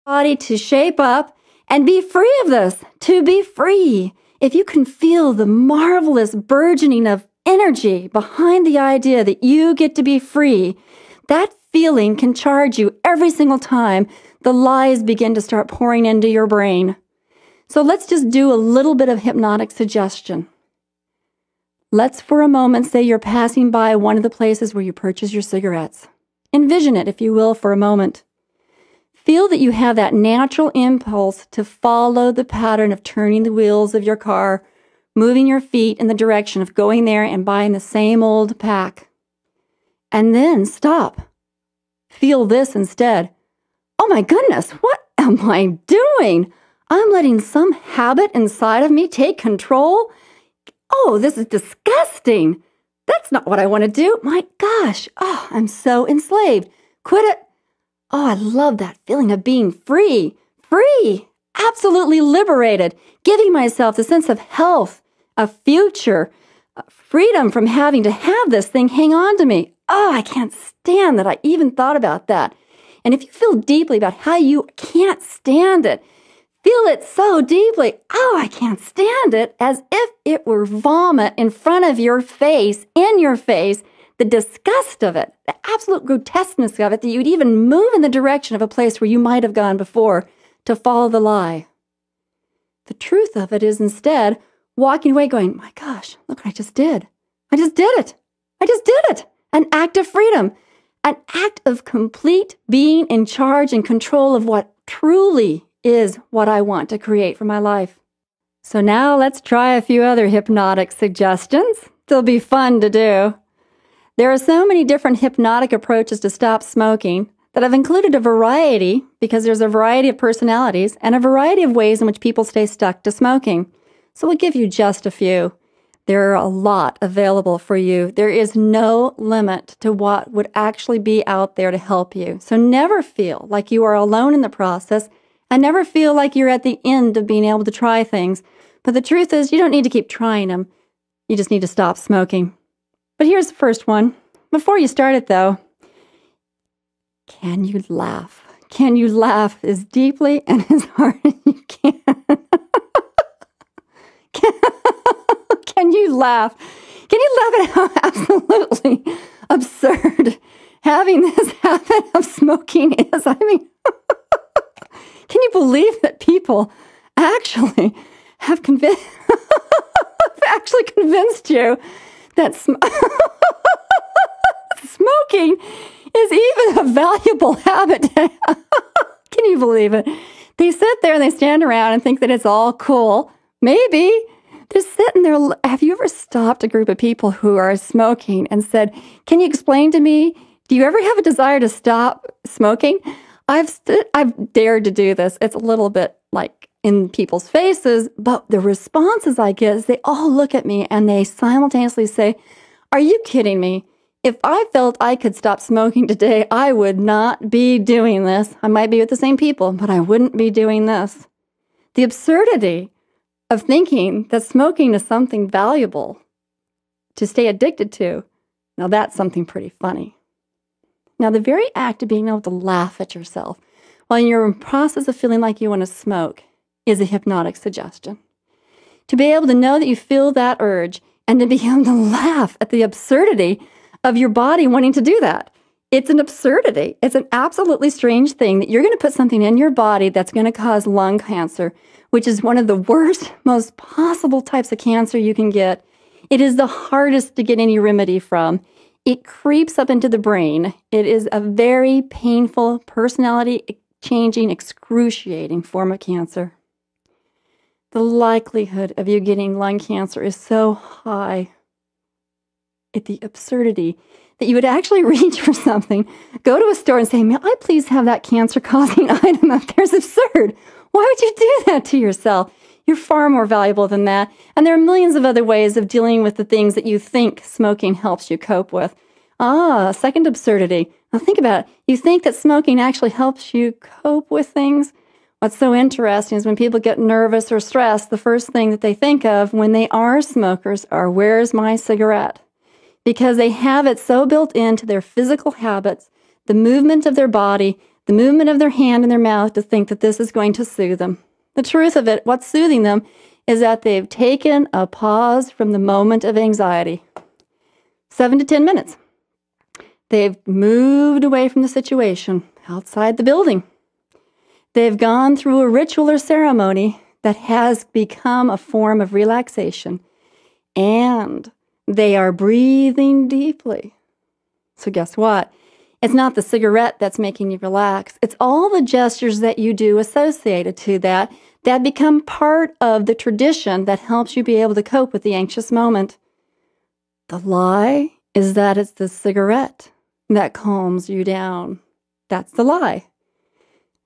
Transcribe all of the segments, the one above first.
body to shape up and be free of this, to be free. If you can feel the marvelous burgeoning of energy behind the idea that you get to be free, that feeling can charge you every single time the lies begin to start pouring into your brain. So let's just do a little bit of hypnotic suggestion. Let's for a moment say you're passing by one of the places where you purchase your cigarettes. Envision it, if you will, for a moment. Feel that you have that natural impulse to follow the pattern of turning the wheels of your car, moving your feet in the direction of going there and buying the same old pack. And then stop. Feel this instead. Oh my goodness, what am I doing? I'm letting some habit inside of me take control. Oh, this is disgusting. That's not what I want to do. My gosh. Oh, I'm so enslaved. Quit it. Oh, I love that feeling of being free. Free. Absolutely liberated. Giving myself the sense of health, a future, freedom from having to have this thing hang on to me. Oh, I can't stand that I even thought about that. And if you feel deeply about how you can't stand it, feel it so deeply. Oh, I can't stand it, as if it were vomit in front of your face, in your face, the disgust of it, the absolute grotesqueness of it, that you'd even move in the direction of a place where you might have gone before to follow the lie. The truth of it is instead walking away going, my gosh, look what I just did. I just did it. I just did it. An act of freedom, an act of complete being in charge and control of what truly is what I want to create for my life. So now let's try a few other hypnotic suggestions. They'll be fun to do. There are so many different hypnotic approaches to stop smoking that I've included a variety, because there's a variety of personalities and a variety of ways in which people stay stuck to smoking. So we'll give you just a few. There are a lot available for you. There is no limit to what would actually be out there to help you. So never feel like you are alone in the process, and never feel like you're at the end of being able to try things. But the truth is, you don't need to keep trying them. You just need to stop smoking. But here's the first one. Before you start it, though, can you laugh? Can you laugh as deeply and as hard as you can? Can you laugh? Can you laugh at how absolutely absurd having this habit of smoking is? I mean, can you believe that people actually have actually convinced you that smoking is even a valuable habit? Can you believe it? They sit there and they stand around and think that it's all cool. Maybe. They're sitting there. Have you ever stopped a group of people who are smoking and said, can you explain to me, do you ever have a desire to stop smoking? I've dared to do this. It's a little bit like in people's faces, but the responses I get is they all look at me and they simultaneously say, are you kidding me? If I felt I could stop smoking today, I would not be doing this. I might be with the same people, but I wouldn't be doing this. The absurdity of thinking that smoking is something valuable to stay addicted to, now that's something pretty funny. Now, the very act of being able to laugh at yourself while you're in the process of feeling like you want to smoke is a hypnotic suggestion. To be able to know that you feel that urge and to be able to laugh at the absurdity of your body wanting to do that. It's an absurdity. It's an absolutely strange thing that you're going to put something in your body that's going to cause lung cancer, which is one of the worst, most possible types of cancer you can get. It is the hardest to get any remedy from. It creeps up into the brain. It is a very painful, personality-changing, excruciating form of cancer. The likelihood of you getting lung cancer is so high at the absurdity that you would actually reach for something, go to a store and say, may I please have that cancer-causing item up there? It's absurd. Why would you do that to yourself? You're far more valuable than that. And there are millions of other ways of dealing with the things that you think smoking helps you cope with. Second absurdity. Now think about it. You think that smoking actually helps you cope with things? What's so interesting is when people get nervous or stressed, the first thing that they think of when they are smokers are, where's my cigarette? Because they have it so built into their physical habits, the movement of their body, the movement of their hand and their mouth to think that this is going to soothe them. The truth of it, what's soothing them, is that they've taken a pause from the moment of anxiety. 7 to 10 minutes. They've moved away from the situation outside the building. They've gone through a ritual or ceremony that has become a form of relaxation. And they are breathing deeply. So guess what? It's not the cigarette that's making you relax. It's all the gestures that you do associated to that become part of the tradition that helps you be able to cope with the anxious moment. The lie is that it's the cigarette that calms you down. That's the lie.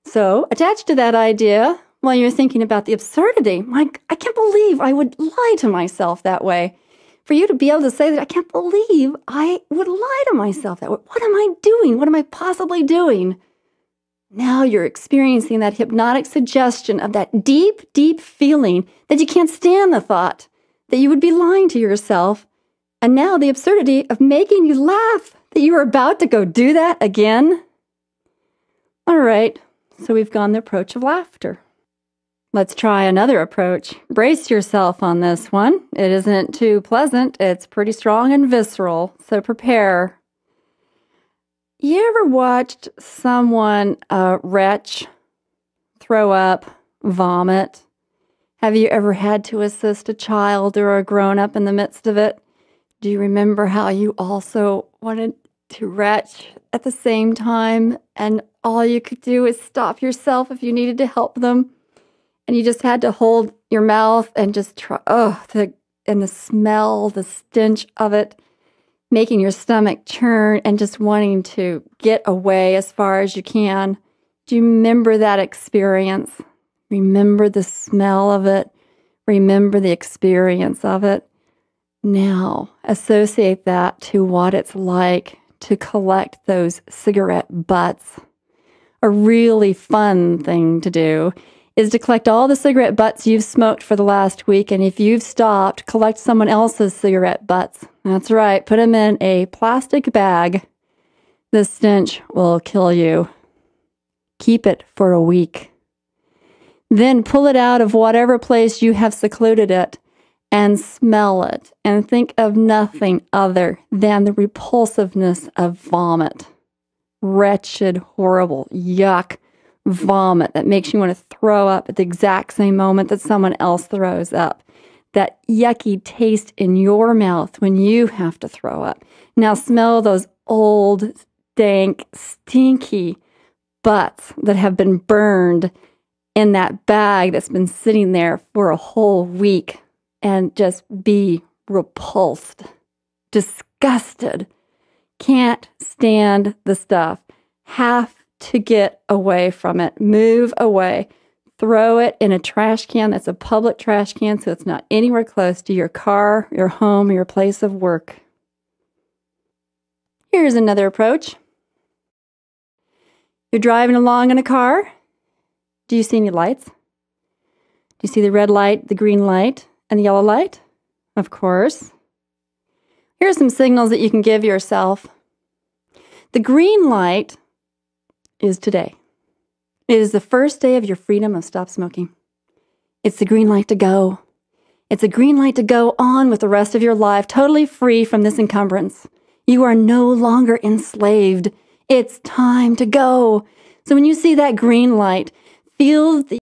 So, attached to that idea, while you're thinking about the absurdity, I can't believe I would lie to myself that way. For you to be able to say that, I can't believe I would lie to myself that way. What am I doing? What am I possibly doing? Now you're experiencing that hypnotic suggestion of that deep, deep feeling that you can't stand the thought that you would be lying to yourself. And now the absurdity of making you laugh that you are about to go do that again. All right, so we've gone the approach of laughter. Let's try another approach. Brace yourself on this one. It isn't too pleasant. It's pretty strong and visceral, so prepare. You ever watched someone retch, throw up, vomit? Have you ever had to assist a child or a grown-up in the midst of it? Do you remember how you also wanted to retch at the same time, and all you could do is stop yourself if you needed to help them? And you just had to hold your mouth and just try, and the smell, the stench of it, making your stomach churn and just wanting to get away as far as you can. Do you remember that experience? Remember the smell of it. Remember the experience of it. Now, associate that to what it's like to collect those cigarette butts. A really fun thing to do is to collect all the cigarette butts you've smoked for the last week, and if you've stopped, collect someone else's cigarette butts. That's right, put them in a plastic bag. The stench will kill you. Keep it for a week. Then pull it out of whatever place you have secluded it and smell it, and think of nothing other than the repulsiveness of vomit. Wretched, horrible, yuck vomit that makes you want to throw up at the exact same moment that someone else throws up. That yucky taste in your mouth when you have to throw up. Now smell those old, dank, stinky butts that have been burned in that bag that's been sitting there for a whole week, and just be repulsed, disgusted, can't stand the stuff, have to get away from it, move away, throw it in a trash can that's a public trash can so it's not anywhere close to your car, your home, your place of work. Here's another approach. You're driving along in a car. Do you see any lights? Do you see the red light, the green light, and the yellow light? Of course. Here are some signals that you can give yourself. The green light is today. It is the first day of your freedom of stop smoking. It's the green light to go. It's a green light to go on with the rest of your life, totally free from this encumbrance. You are no longer enslaved. It's time to go. So when you see that green light, feel the